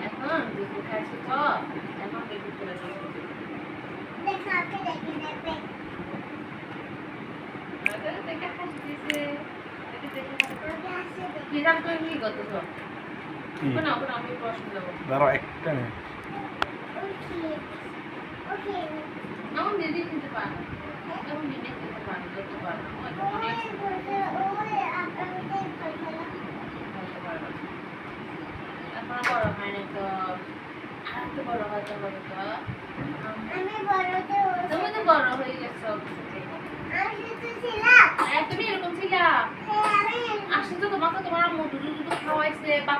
এখন দুধ খাইছি তো এখন বেবি করে দিচ্ছি দেখা দেখি দেখবে আরে দেখা খাইছে এটা দেখে তারপর কি দাম করে কি কত তো কোন আমি প্রশ্ন দেব দাঁড়াও একটা মিনিট ওকে নাম দিদি নিতে পারো এখন দিদি নিতে পারো দেখতে পারো এখন বড় হয় না তো আর তো বড় হতে হবে তো আমি বড়তে তুমি তো বড় হয়ে গেছো আমি তো ছিলাম তুমি এরকম ছিলা আসলে তো তোমাকে তোমার আম্মু দুধ খাওয়াইছে বা